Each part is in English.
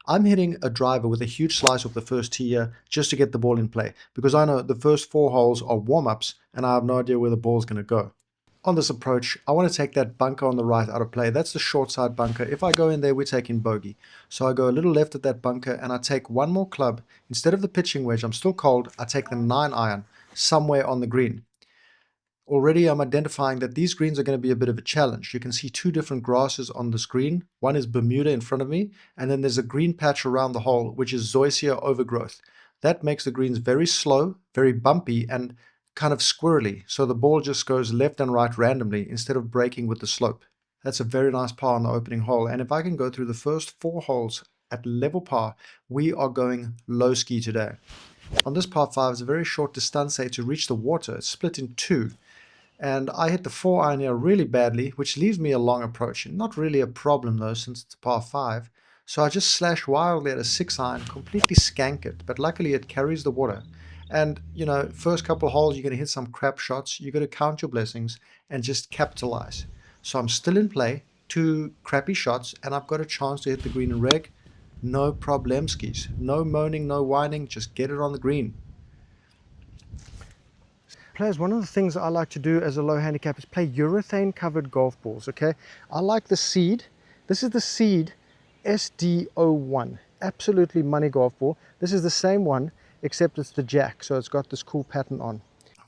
I'm hitting a driver with a huge slice off the first tee here just to get the ball in play, because I know the first 4 holes are warm-ups and I have no idea where the ball's going to go. On this approach, I want to take that bunker on the right out of play. That's the short side bunker. If I go in there, we're taking bogey. So I go a little left at that bunker and I take one more club. Instead of the pitching wedge, I'm still cold, I take the 9-iron somewhere on the green. Already I'm identifying that these greens are going to be a bit of a challenge. You can see 2 different grasses on the screen. One is Bermuda in front of me, and then there's a green patch around the hole, which is Zoysia overgrowth. That makes the greens very slow, very bumpy, and kind of squirrely, so the ball just goes left and right randomly instead of breaking with the slope. That's a very nice par on the opening hole, and if I can go through the first 4 holes at level par, we are going low ski today. On this par 5, it's a very short distance to reach the water. It's split in 2, and I hit the 4-iron here really badly, which leaves me a long approach. Not really a problem though, since it's a par 5. So I just slash wildly at a 6-iron, completely skank it, but luckily it carries the water. And, you know, first couple of holes, you're going to hit some crap shots. You're going to count your blessings and just capitalize. So I'm still in play, 2 crappy shots, and I've got a chance to hit the green and reg. No problemskis. No moaning, no whining. Just get it on the green. Players, one of the things I like to do as a low handicap is play urethane covered golf balls, okay? I like the Seed. This is the Seed SD01. Absolutely money golf ball. This is the same one, except it's the jack, so it's got this cool pattern on.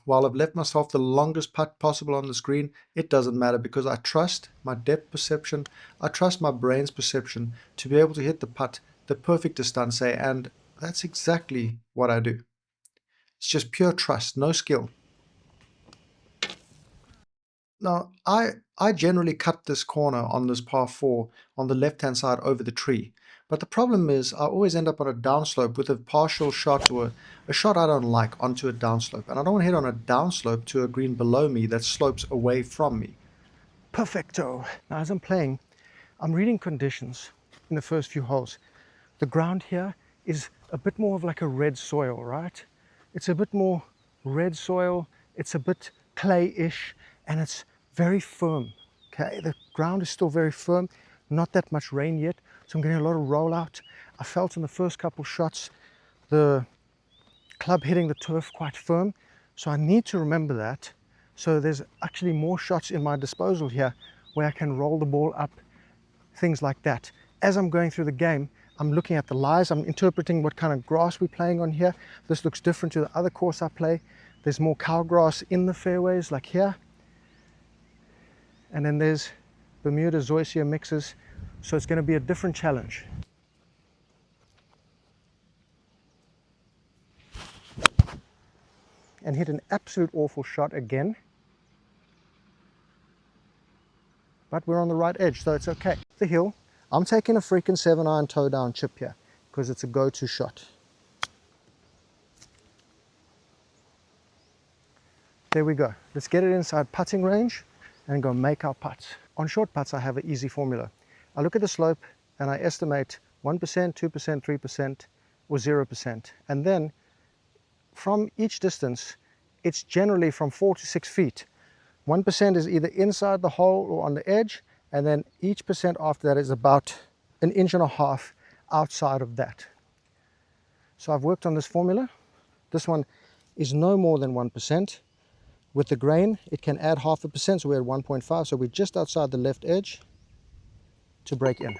While I've left myself the longest putt possible on the screen, it doesn't matter because I trust my depth perception, I trust my brain's perception to be able to hit the putt the perfect distance, and that's exactly what I do. It's just pure trust, no skill. Now, I generally cut this corner on this par 4 on the left-hand side over the tree. But the problem is I always end up on a downslope with a partial shot or a shot I don't like onto a downslope. And I don't want to hit on a downslope to a green below me that slopes away from me. Perfecto. Now, as I'm playing, I'm reading conditions in the first few holes. The ground here is a bit more of like a red soil, right? It's a bit more red soil. It's a bit clay-ish. And it's very firm, okay? The ground is still very firm, not that much rain yet, so I'm getting a lot of rollout. I felt in the first couple shots the club hitting the turf quite firm, so I need to remember that. So there's actually more shots in my disposal here where I can roll the ball up, things like that. As I'm going through the game, I'm looking at the lies, I'm interpreting what kind of grass we're playing on here. This looks different to the other course I play. There's more cow grass in the fairways, like here. And then there's Bermuda Zoysia mixes, so it's going to be a different challenge. And hit an absolute awful shot again. But we're on the right edge, so it's okay. The hill, I'm taking a freaking 7-iron toe down chip here, because it's a go-to shot. There we go. Let's get it inside putting range and go make our putts. On short putts, I have an easy formula. I look at the slope and I estimate 1%, 2%, 3%, or 0%. And then from each distance, it's generally from 4 to 6 feet. 1% is either inside the hole or on the edge, and then each percent after that is about 1.5 inches outside of that. So I've worked on this formula. This one is no more than 1%. With the grain, it can add 0.5%, so we're at 1.5, so we're just outside the left edge to break in.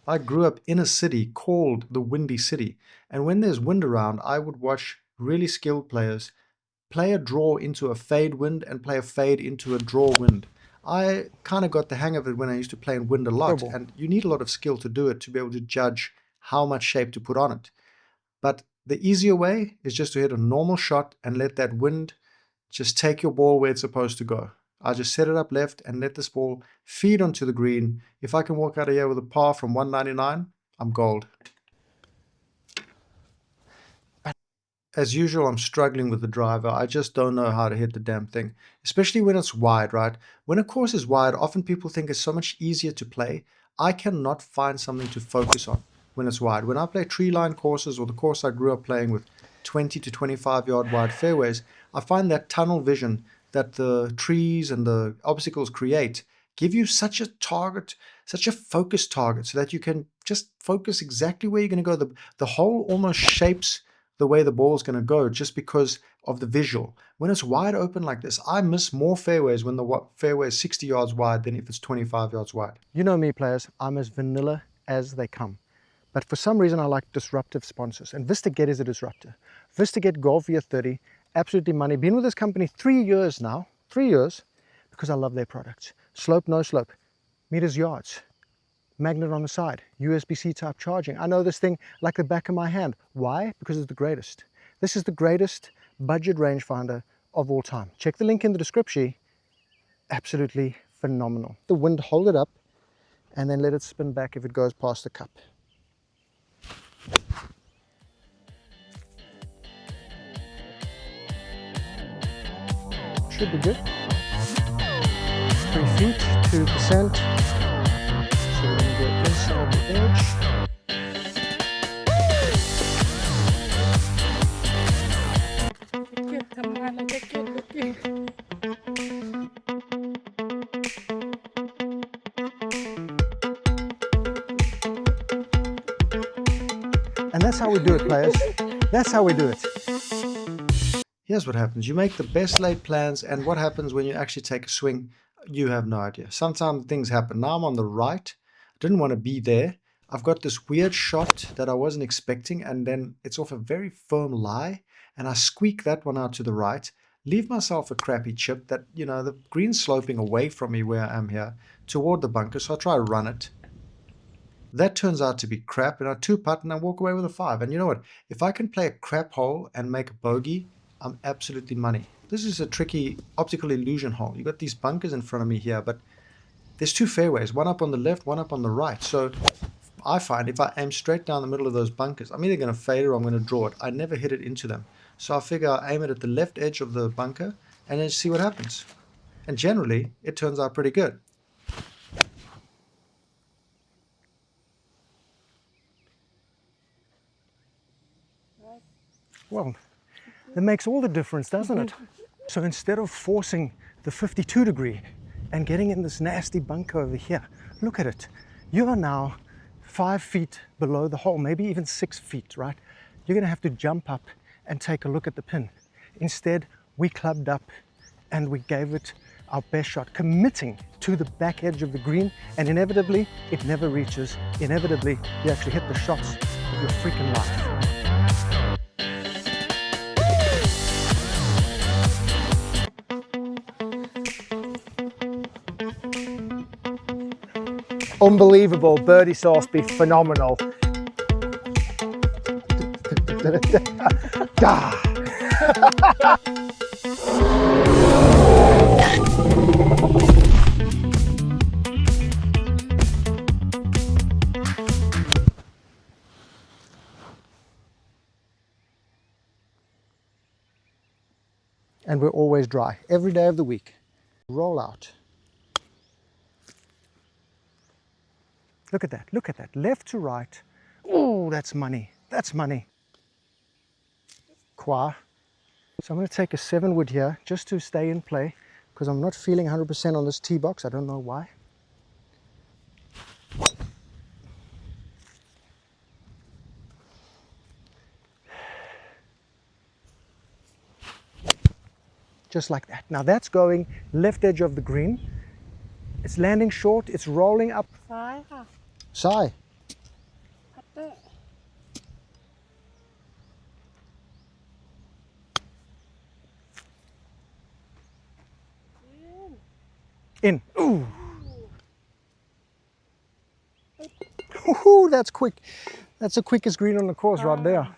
I grew up in a city called the Windy City, and when there's wind around, I would watch really skilled players play a draw into a fade wind and play a fade into a draw wind. I kind of got the hang of it when I used to play in wind a lot, and you need a lot of skill to do it to be able to judge how much shape to put on it. But the easier way is just to hit a normal shot and let that wind just take your ball where it's supposed to go. I just set it up left and let this ball feed onto the green. If I can walk out of here with a par from 199, I'm gold. As usual, I'm struggling with the driver. I just don't know how to hit the damn thing, especially when it's wide, right? When a course is wide, often people think it's so much easier to play. I cannot find something to focus on when it's wide. When I play tree line courses or the course I grew up playing with 20 to 25 yard wide fairways, I find that tunnel vision that the trees and the obstacles create give you such a target, such a focus target, so that you can just focus exactly where you're going to go. The hole almost shapes the way the ball is going to go just because of the visual. When it's wide open like this, I miss more fairways when the fairway is 60 yards wide than if it's 25 yards wide. You know me, players, I'm as vanilla as they come. But for some reason, I like disruptive sponsors. And VistaGet is a disruptor. VistaGet Golvia 30, absolutely money. Been with this company 3 years now. 3 years, because I love their products. Slope, no slope, meters, yards, magnet on the side, USB-C type charging. I know this thing like the back of my hand. Why? Because it's the greatest. This is the greatest budget rangefinder of all time. Check the link in the description. Absolutely phenomenal. The wind, hold it up, and then let it spin back if it goes past the cup. Should be good. 3 feet, 2%. So we're going to go inside the edge. And that's how we do it, players. That's how we do it. Here's what happens. You make the best laid plans, and what happens when you actually take a swing, you have no idea. Sometimes things happen. Now I'm on the right. I didn't want to be there. I've got this weird shot that I wasn't expecting, and then it's off a very firm lie, and I squeak that one out to the right, leave myself a crappy chip that, you know, the green's sloping away from me where I am here toward the bunker, so I try to run it. That turns out to be crap, and I two-putt and I walk away with a 5. And you know what? If I can play a crap hole and make a bogey, I'm absolutely money. This is a tricky optical illusion hole. You got these bunkers in front of me here, but there's 2 fairways, one up on the left, one up on the right. So I find if I aim straight down the middle of those bunkers, I'm either going to fade or I'm going to draw it. I never hit it into them. So I figure I aim it at the left edge of the bunker and then see what happens. And generally, it turns out pretty good. Well, it makes all the difference, doesn't it? So instead of forcing the 52 degree and getting in this nasty bunker over here, look at it. You are now 5 feet below the hole, maybe even 6 feet, right? You're going to have to jump up and take a look at the pin. Instead, we clubbed up and we gave it our best shot, committing to the back edge of the green, and inevitably, it never reaches. Inevitably, you actually hit the shots of your freaking life. Unbelievable, birdie sauce be phenomenal. And we're always dry, every day of the week. Roll out. Look at that, left to right. Oh, that's money, that's money. Qua. So I'm going to take a 7 wood here just to stay in play because I'm not feeling 100% on this tee box. I don't know why. Just like that. Now that's going left edge of the green. It's landing short, it's rolling up. Sai. In. Ooh. Ooh, that's quick. That's the quickest green on the course right there.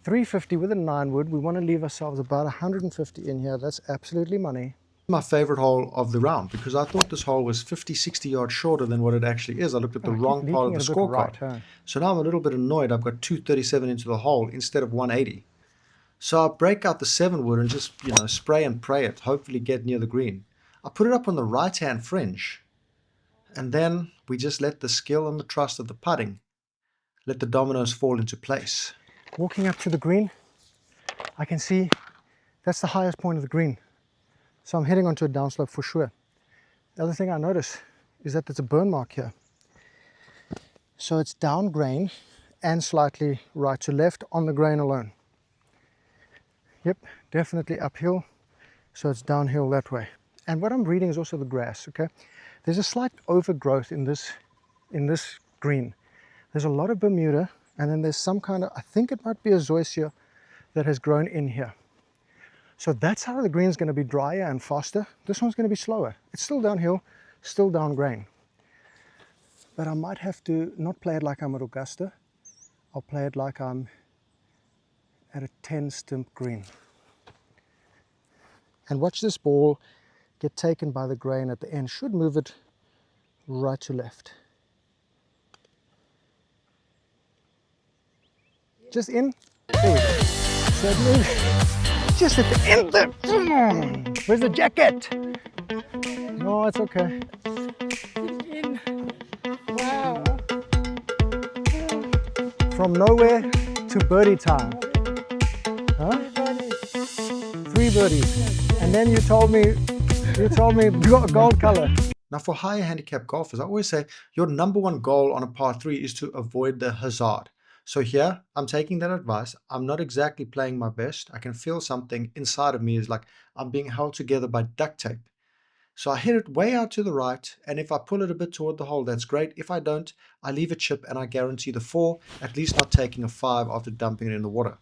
350 with a 9 wood. We want to leave ourselves about 150 in here. That's absolutely money. My favorite hole of the round, because I thought this hole was 50-60 yards shorter than what it actually is. I looked at the wrong part of the scorecard. Right, huh? So now I'm a little bit annoyed. I've got 237 into the hole instead of 180. So I break out the 7 wood and just, you know, spray and pray it, hopefully get near the green. I put it up on the right-hand fringe, and then we just let the skill and the trust of the putting let the dominoes fall into place. Walking up to the green, I can see that's the highest point of the green. So I'm heading onto a downslope for sure. The other thing I notice is that there's a burn mark here. So it's down grain and slightly right to left on the grain alone. Yep, definitely uphill, so it's downhill that way. And what I'm reading is also the grass, okay? There's a slight overgrowth in this green. There's a lot of Bermuda, and then there's some kind of, I think it might be a zoysia that has grown in here. So that's how the green's going to be drier and faster. This one's going to be slower. It's still downhill, still down grain. But I might have to not play it like I'm at Augusta. I'll play it like I'm at a 10 stimp green. And watch this ball get taken by the grain at the end. Should move it right to left. Just in. There we go. So move just at the end there. Where's the jacket? No, it's okay. In. Wow. From nowhere to birdie time. Huh? 3 birdies. And then you told me gold color. Now for higher handicap golfers, I always say your number 1 goal on a par 3 is to avoid the hazard. So here, I'm taking that advice. I'm not exactly playing my best. I can feel something inside of me is like I'm being held together by duct tape. So I hit it way out to the right, and if I pull it a bit toward the hole, that's great. If I don't, I leave a chip and I guarantee the 4, at least not taking a 5 after dumping it in the water.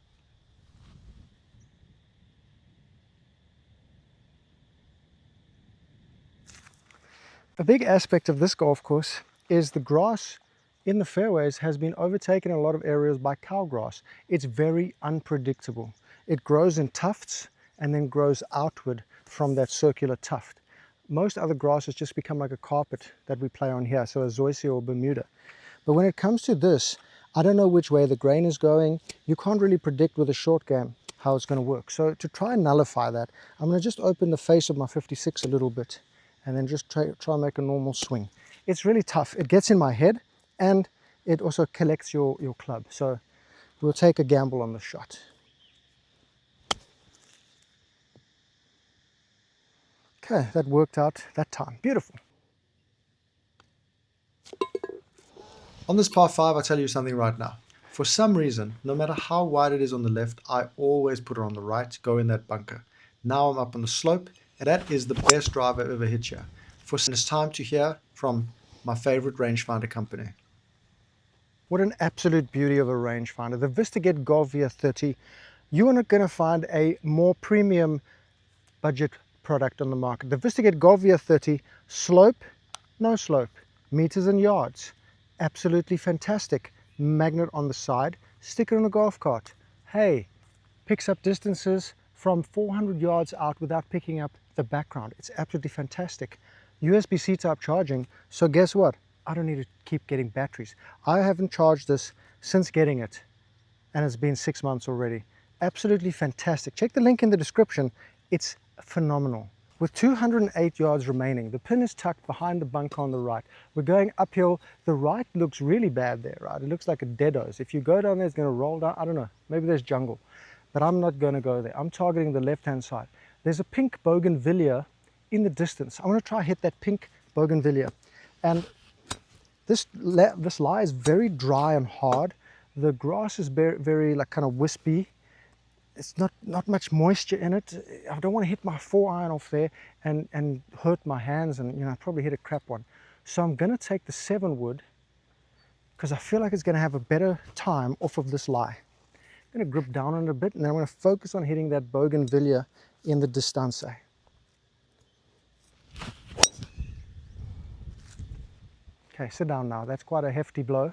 A big aspect of this golf course is the grass in the fairways has been overtaken in a lot of areas by cowgrass. It's very unpredictable. It grows in tufts and then grows outward from that circular tuft. Most other grasses just become like a carpet that we play on here, so a zoysia or Bermuda. But when it comes to this, I don't know which way the grain is going. You can't really predict with a short game how it's going to work. So to try and nullify that, I'm going to just open the face of my 56 a little bit and then just try and make a normal swing. It's really tough. It gets in my head and it also collects your club. So we'll take a gamble on the shot. Okay, that worked out that time. Beautiful. On this par 5, I'll tell you something right now. For some reason, no matter how wide it is on the left, I always put it on the right, go in that bunker. Now I'm up on the slope, and that is the best drive I've ever hit here. It's time to hear from my favorite rangefinder company. What an absolute beauty of a rangefinder. The VistaGet Golvia 30. You are not going to find a more premium budget product on the market. The VistaGet Golvia 30, slope, no slope, meters and yards. Absolutely fantastic. Magnet on the side, stick it on a golf cart. Hey, picks up distances from 400 yards out without picking up the background. It's absolutely fantastic. USB-C type charging, so guess what? I don't need to keep getting batteries. I haven't charged this since getting it, and it's been 6 months already. Absolutely fantastic. Check the link in the description. It's phenomenal. With 208 yards remaining, the pin is tucked behind the bunker on the right. We're going uphill. The right looks really bad there, right? It looks like a deados. If you go down there, it's going to roll down. I don't know. Maybe there's jungle. But I'm not going to go there. I'm targeting the left-hand side. There's a pink bougainvillea in the distance. I want to try hit that pink bougainvillea. And this lie is very dry and hard. The grass is very like kind of wispy. It's not much moisture in it. I don't want to hit my 4-iron off there and hurt my hands, and I probably hit a crap one. So I'm going to take the 7 wood because I feel like it's going to have a better time off of this lie. I'm going to grip down on it a bit, and then I'm going to focus on hitting that bougainvillea in the distance. Okay, sit down now. That's quite a hefty blow.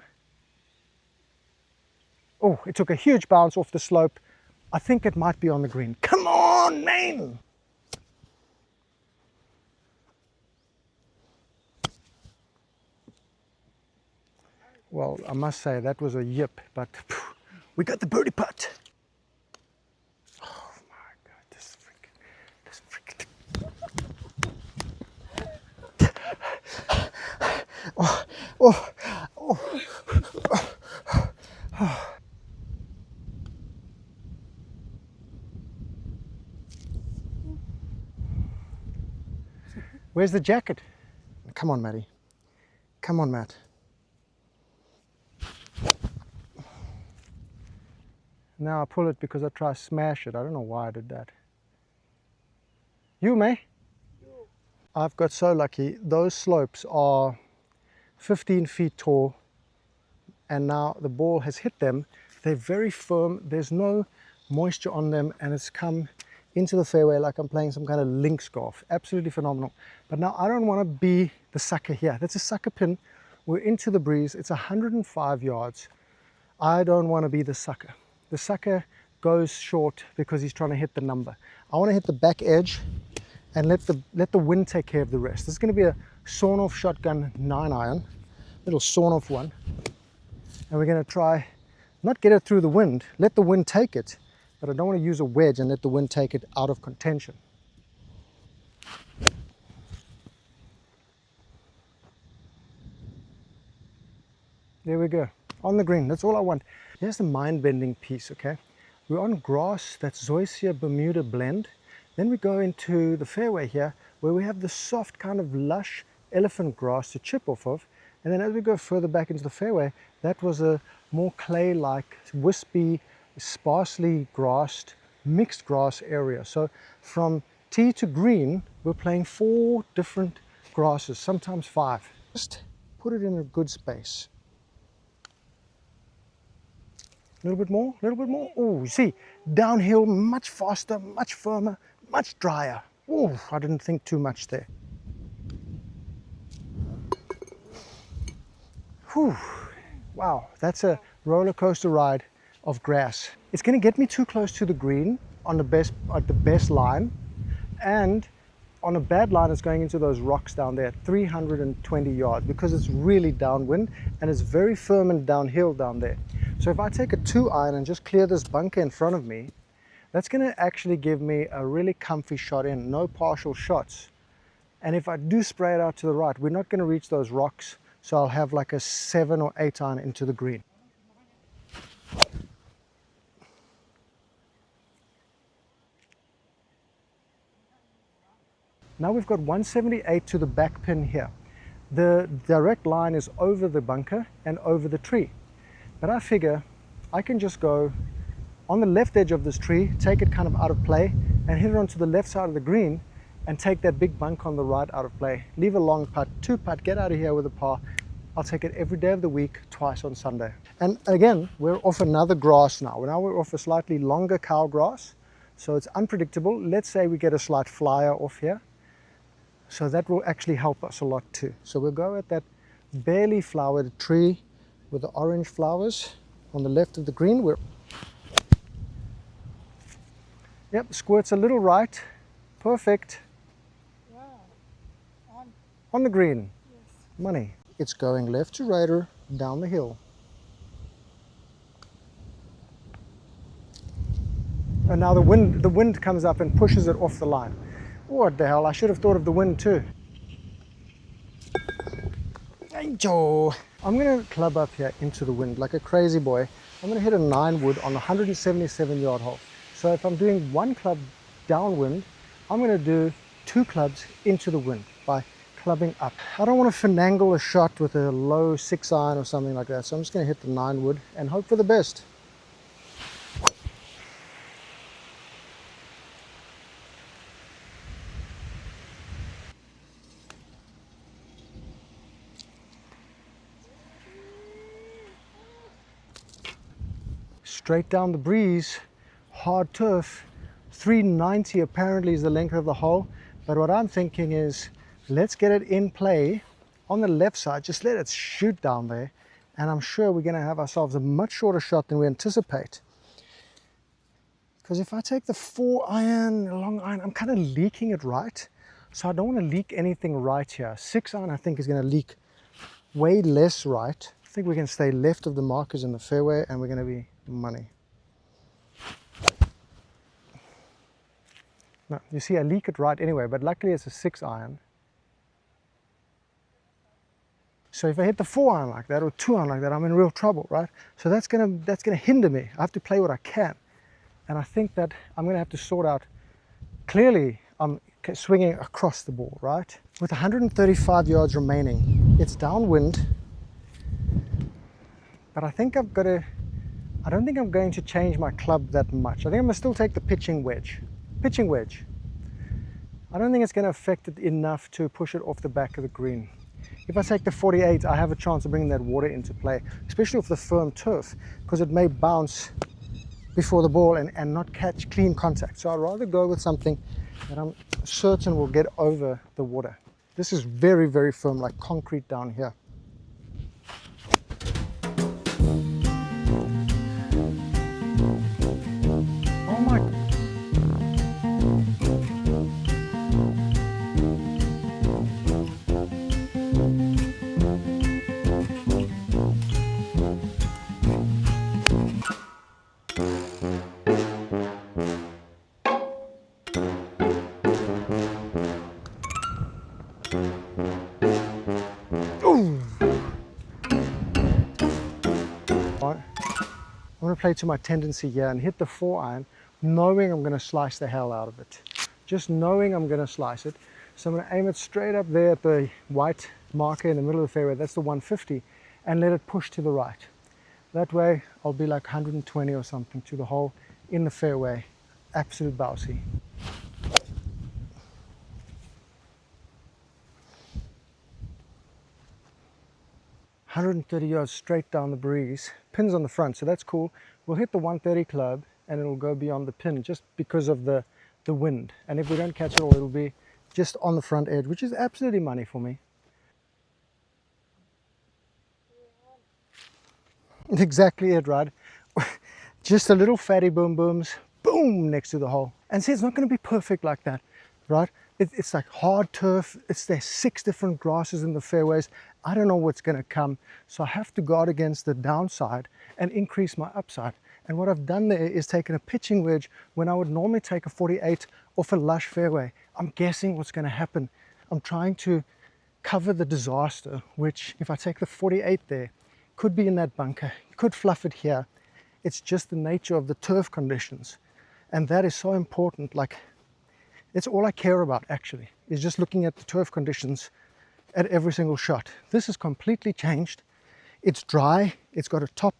Oh, it took a huge bounce off the slope. I think it might be on the green. Come on, man! Well, I must say that was a yip, but we got the birdie putt. Oh my God, this freaking. Where's the jacket? Come on, Maddie. Come on, Matt. Now I pull it because I try to smash it. I don't know why I did that. You, May? I've got so lucky. Those slopes are 15 feet tall, and now the ball has hit them. They're very firm. There's no moisture on them, and it's come into the fairway like I'm playing some kind of links golf. Absolutely phenomenal. But now I don't want to be the sucker here. That's a sucker pin. We're into the breeze. It's 105 yards. I don't want to be the sucker. The sucker goes short because he's trying to hit the number. I want to hit the back edge and let the wind take care of the rest. This is going to be a sawn off shotgun 9-iron, little sawn off one. And we're going to try not get it through the wind, let the wind take it, but I don't want to use a wedge and let the wind take it out of contention. There we go, on the green. That's all I want. Here's the mind-bending piece, okay? We're on grass, that's Zoysia Bermuda blend. Then we go into the fairway here, where we have the soft kind of lush elephant grass to chip off of. And then as we go further back into the fairway, that was a more clay-like, wispy, sparsely grassed, mixed grass area. So from tee to green, we're playing 4 different grasses, sometimes 5. Just put it in a good space. A little bit more, a little bit more. Oh, you see, downhill, much faster, much firmer, much drier. Oh, I didn't think too much there. Whew. Wow, that's a roller coaster ride of grass. It's going to get me too close to the green on the best line, and on a bad line it's going into those rocks down there at 320 yards because it's really downwind and it's very firm and downhill down there. So if I take a 2-iron and just clear this bunker in front of me, that's going to actually give me a really comfy shot in, no partial shots. And if I do spray it out to the right, we're not going to reach those rocks, so I'll have like a 7 or 8-iron into the green. Now we've got 178 to the back pin here. The direct line is over the bunker and over the tree. But I figure I can just go on the left edge of this tree, take it kind of out of play, and hit it onto the left side of the green, and take that big bunk on the right out of play. Leave a long putt, 2-putt, get out of here with a par. I'll take it every day of the week, twice on Sunday. And again, we're off another grass now. Now we're off a slightly longer cow grass, so it's unpredictable. Let's say we get a slight flyer off here. So that will actually help us a lot too. So we'll go at that barely flowered tree with the orange flowers on the left of the green. Yep, squirts a little right. Perfect. Wow. On the green. Yes. Money. It's going left to righter down the hill. And now the wind comes up and pushes it off the line. What the hell, I should have thought of the wind too. Angel. I'm going to club up here into the wind like a crazy boy. I'm going to hit a 9-wood on a 177-yard hole. So if I'm doing 1 club downwind, I'm going to do 2 clubs into the wind by clubbing up. I don't want to finagle a shot with a low 6-iron or something like that. So I'm just going to hit the 9-wood and hope for the best. Straight down the breeze, hard turf, 390 apparently is the length of the hole. But what I'm thinking is, let's get it in play on the left side, just let it shoot down there, and I'm sure we're going to have ourselves a much shorter shot than we anticipate. Because if I take the 4-iron, long iron, I'm kind of leaking it right, so I don't want to leak anything right here. 6-iron I think is going to leak way less right. I think we can stay left of the markers in the fairway and we're going to be money. No, you see I leak it right anyway, but luckily it's a 6-iron. So if I hit the 4-iron like that or 2-iron like that, I'm in real trouble, right? So that's gonna hinder me. I have to play what I can. And I think that I'm gonna have to sort out, clearly I'm swinging across the ball, right? With 135 yards remaining, It's downwind, but I think I've got to, I don't think I'm going to change my club that much. I think I'm going to still take the pitching wedge. Pitching wedge. I don't think it's going to affect it enough to push it off the back of the green. If I take the 48, I have a chance of bringing that water into play, especially off the firm turf, because it may bounce before the ball and not catch clean contact. So I'd rather go with something that I'm certain will get over the water. This is very, very firm, like concrete down here. Oh my. Ooh. I'm going to play to my tendency here and hit the 4-iron, knowing I'm going to slice the hell out of it. Just knowing I'm going to slice it. So I'm going to aim it straight up there at the white marker in the middle of the fairway. That's the 150, and let it push to the right. That way I'll be like 120 or something to the hole in the fairway. Absolute bouncy. $130 yards straight down the breeze. Pins on the front, so that's cool. We'll hit the 130 club and it'll go beyond the pin just because of the wind. And if we don't catch it all, it'll be just on the front edge, which is absolutely money for me. Exactly it, right? Just a little fatty boom booms, boom, next to the hole. And see, it's not going to be perfect like that, right? It's like hard turf. There's 6 different grasses in the fairways. I don't know what's going to come. So I have to guard against the downside and increase my upside. And what I've done there is taken a pitching wedge when I would normally take a 48 off a lush fairway. I'm guessing what's going to happen. I'm trying to cover the disaster, which if I take the 48 there, could be in that bunker, could fluff it here. It's just the nature of the turf conditions. And that is so important. Like, it's all I care about actually, is just looking at the turf conditions at every single shot. This is completely changed. It's dry. It's got a top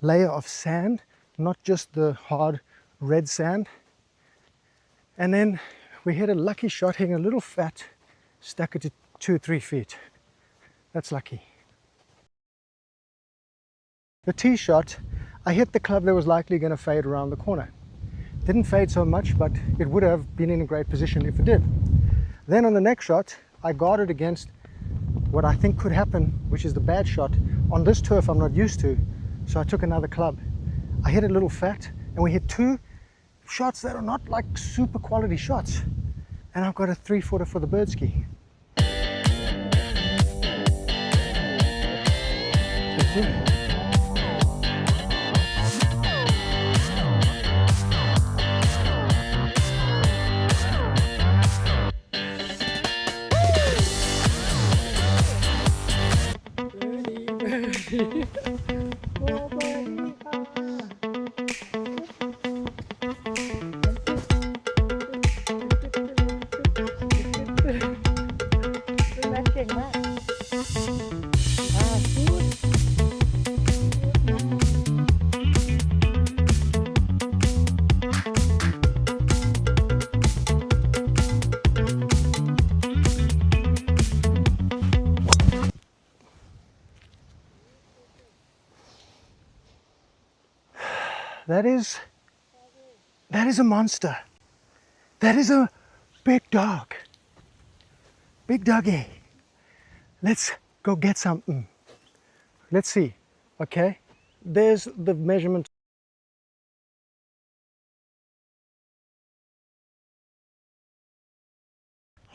layer of sand, not just the hard red sand. And then we hit a lucky shot, hitting a little fat, stuck it to 2 or 3 feet. That's lucky. The tee shot, I hit the club that was likely going to fade around the corner. Didn't fade so much, but it would have been in a great position if it did. Then on the next shot, I guarded against what I think could happen, which is the bad shot. On this turf I'm not used to, so I took another club. I hit a little fat, and we hit 2 shots that are not like super quality shots. And I've got a 3-footer for the bird ski. That is a monster. That is a big dog. Big doggy. Let's go get something. Let's see. Okay. There's the measurement.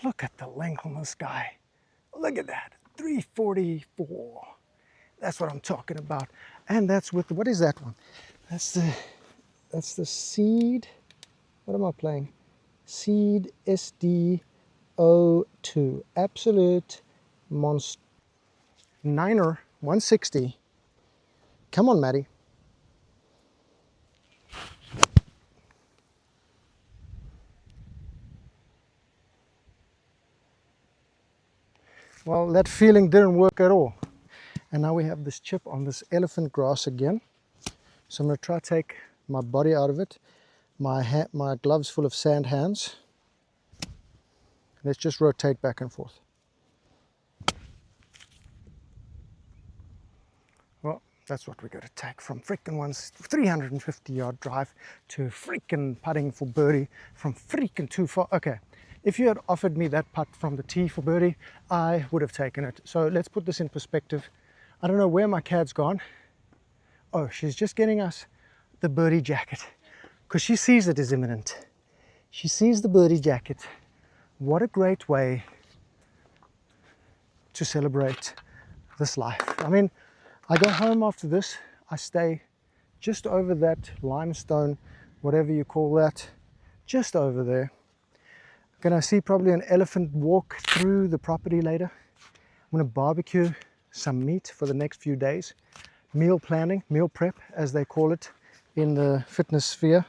Look at the length on this guy. Look at that. 344. That's what I'm talking about. And that's with, what is that one? That's the Seed, what am I playing? Seed SD02, absolute monster. 9er, 160. Come on, Maddie. Well, that feeling didn't work at all. And now we have this chip on this elephant grass again. So I'm going to try to take my body out of it. My gloves full of sand hands. Let's just rotate back and forth. Well, that's what we're going to take from freaking 350-yard drive to freaking putting for birdie from freaking too far. Okay, if you had offered me that putt from the tee for birdie, I would have taken it. So let's put this in perspective. I don't know where my cad's gone. Oh, she's just getting us the birdie jacket because she sees it is imminent. She sees the birdie jacket. What a great way to celebrate this life. I mean, I go home after this, I stay just over that limestone, whatever you call that, just over there. Gonna see probably an elephant walk through the property later. I'm gonna barbecue some meat for the next few days. Meal planning, meal prep, as they call it in the fitness sphere.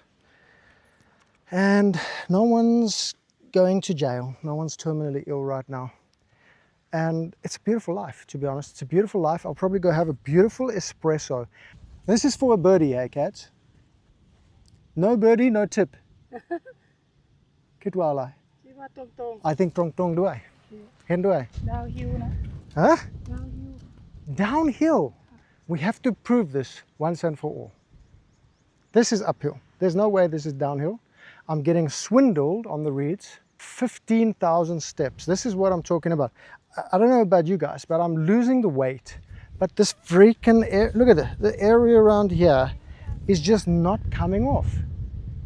And no one's going to jail. No one's terminally ill right now. And it's a beautiful life, to be honest. It's a beautiful life. I'll probably go have a beautiful espresso. This is for a birdie, eh, cats? No birdie, no tip. Kitwala. I think tong tong do I. Hen do I. Downhill, no? Huh? Downhill. Downhill. We have to prove this once and for all. This is uphill. There's no way this is downhill. I'm getting swindled on the reeds. 15,000 steps. This is what I'm talking about. I don't know about you guys, but I'm losing the weight. But this freaking air, look at the area around here is just not coming off.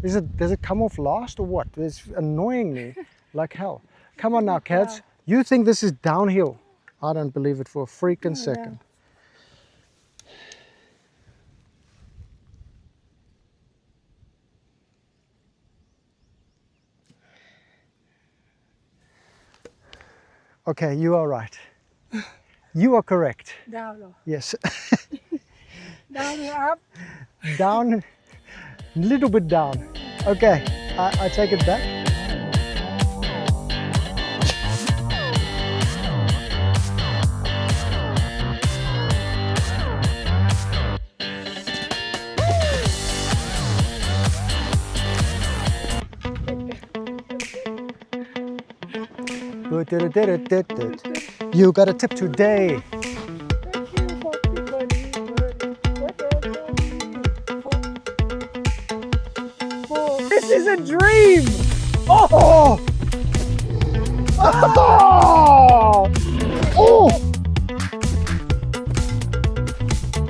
Does it come off last or what? It's annoying me like hell. Come on now, cats. You think this is downhill? I don't believe it for a freaking second. Okay, you are right. You are correct. Down, Yes. down, up. Down, a little bit down. Okay, I take it back. You got a tip today. This is a dream! Oh! Oh!